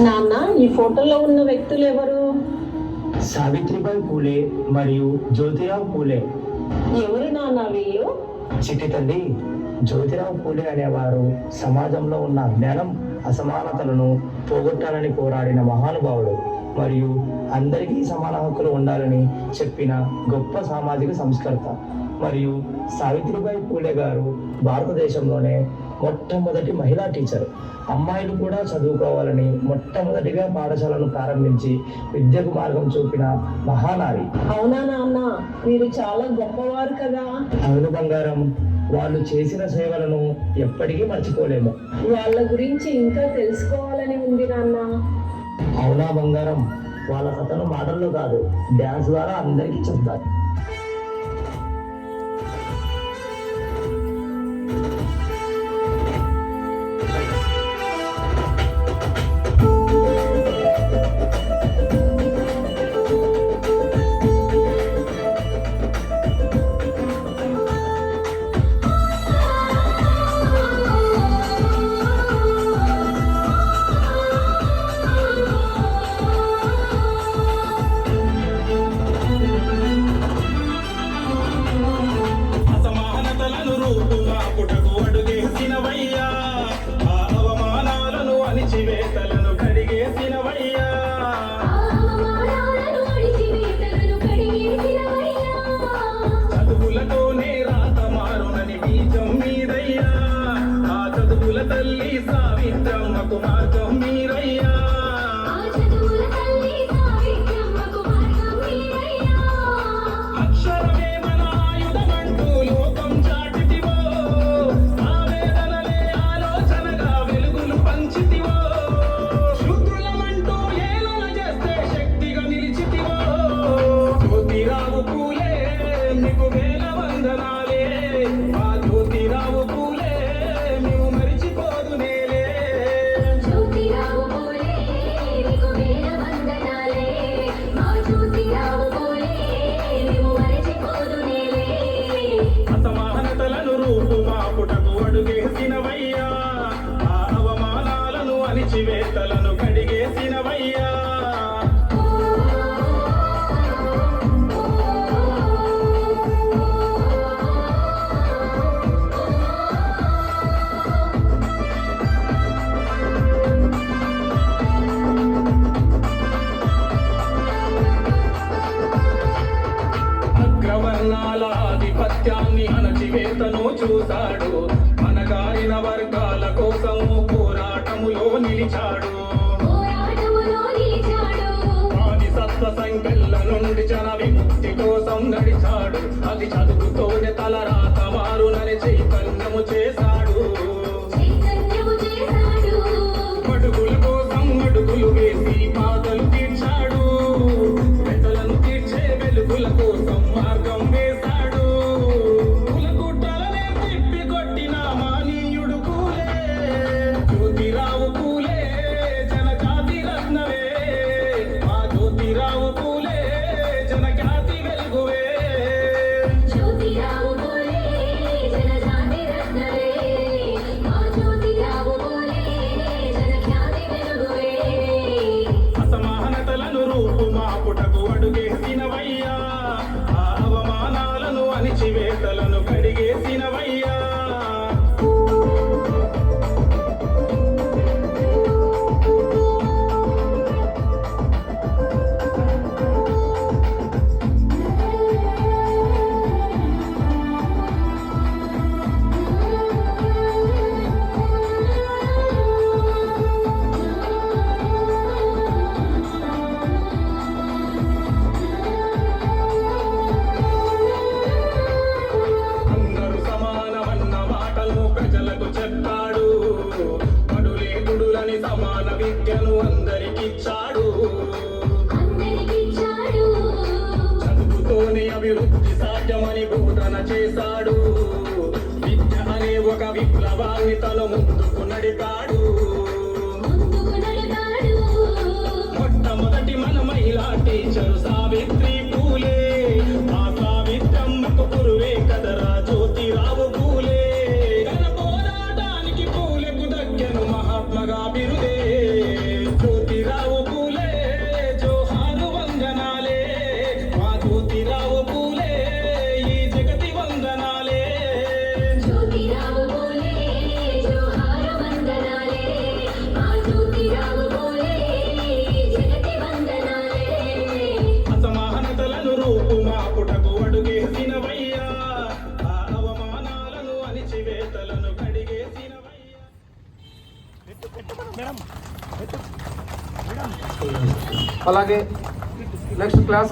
నాన్న, ఈ ఫోటోలో ఉన్న వ్యక్తులు ఎవరు? సావిత్రిబాయి పూలే మరియు జ్యోతిరావు పూలే. ఎవరు నాన్న వీళ్ళు? చిట్టి తల్లి, జ్యోతిరావు పూలే అనేవారు సమాజంలో ఉన్న అజ్ఞానం, అసమానతలను పోగొట్టాలని పోరాడిన మహానుభావుడు మరియు అందరికీ సమాన హక్కులు ఉండాలని చెప్పిన గొప్ప సామాజిక సంస్కర్త. మరియు సావిత్రిబాయి పూలే గారు భారతదేశంలోనే మొట్టమొదటి మహిళా టీచర్. అమ్మాయిలు కూడా చదువుకోవాలని మొట్టమొదటిగా పాఠశాలను ప్రారంభించి విద్యకు మార్గం చూపిన మహానారి. అవునా నాన్న, మీరు చాలా గొప్పవారు కదా. అవును బంగారం, వాళ్ళు చేసిన సేవలను ఎప్పటికీ మర్చిపోలేము. వాళ్ళ గురించి ఇంకా తెలుసుకోవాలని ఉంది నాన్న. అవునా బంగారం, వాళ్ళ కథను మాటల్లో కాదు, డ్యాన్స్ ద్వారా అందరికీ చెప్తారు. తల్లి సావిత్రమ్మకు మార్గం మీరయ్యా. అక్షరమే మన ఆయుధమంటూ లోకం చాటితివో, ఆవేదనలే ఆలోచనగా వెలుగులు పంచితివో, శూద్రులమంటూ ఏలన చేస్తే శక్తిగా నిలిచితివో. జ్యోతిరావు పూలే నీకు వేల వందనాలే, ఆ జ్యోతిరావు పూలే నీవు మరిచిపోదు నేలే. జ్యోతిరావు పూలే నీకు వేల వందనాలే, మా జ్యోతిరావు పూలే నీవు మరిచిపోదు నేలే. అసమానతలను రూపుమాపుటకు అడుగేసినవయ్యా, ఆ అవమానాలను అణిచివేతలను కడిగేసినవయ్యా. అగ్రవర్ణాల ఆధిపత్యాన్ని అణచివేతను చూశాడు, మనగారిన వర్గాల కోసము పోరాటములో నిలిచాడు. ఆది సత్వ సంఖ్యల నుండి జన విముక్తి కోసం నడిచాడు, అది చదువుతోనే తలరాత మారునని చైతన్యము చేశాడు. అడుగుల కోసం అడుగులు వేసి బాధలు తీర్చాడు, పెద్దలను తీర్చే వెలుగుల కోసం మార్గం వేశాడు. కులగుడ్డలనే తిప్పి కొట్టిన మానీయుడు పూలే, జ్యోతిరావు పూలే జనజాతి రత్నవే, మా జ్యోతిరావు పూలే జనఖ్యాతి వెలుగువే. జ్యోతిరావు పూలే జనజాతి రత్నవే, మా జ్యోతిరావు పూలే జనఖ్యాతి వెలుగువే. అసమానతలను రూపుమాపుటకు అడుగేసినవయ్యా, ఆ అవమానాలను అణిచివేతలను కడిగేసినవయ్యా. అందరూ సమానమన్న మాటలు ప్రజలకు చెప్పాడు, పడులే గుడులని సమాన విద్యను అందరికిచ్చాడు. అందరికిచ్చాడు, చదువుతోనే అభివృద్ధి సాధ్యమని బోధన చేశాడు. విద్య అనే ఒక విప్లవాన్ని తన ముందుకు నడిపాడు. ముందుకు నడిపాడు. మొట్టమొదటి మన మహిళా టీచరు సావిత్రి పూలే, ఆ సావిత్రమ్మకు గురువే కదరా జ్యోతిరావు పూలే. తన పోరాటానికి పూలకు దగ్గను మహాత్మగా బిరుదే. జ్యోతిరావు పూలే ఈ జగతి వందనాలే జ్యోతిరావు పూలే జోహారు వందనాలే మా జ్యోతిరావు పూలే జగతి వందనాలే అసమానతలను రూపుమాపుటకు అడుగేసినవయ్యా ఆ అవమానాలను అణిచివేతలను కడిగేసినవయ్యా. అలాగే నెక్స్ట్ క్లాస్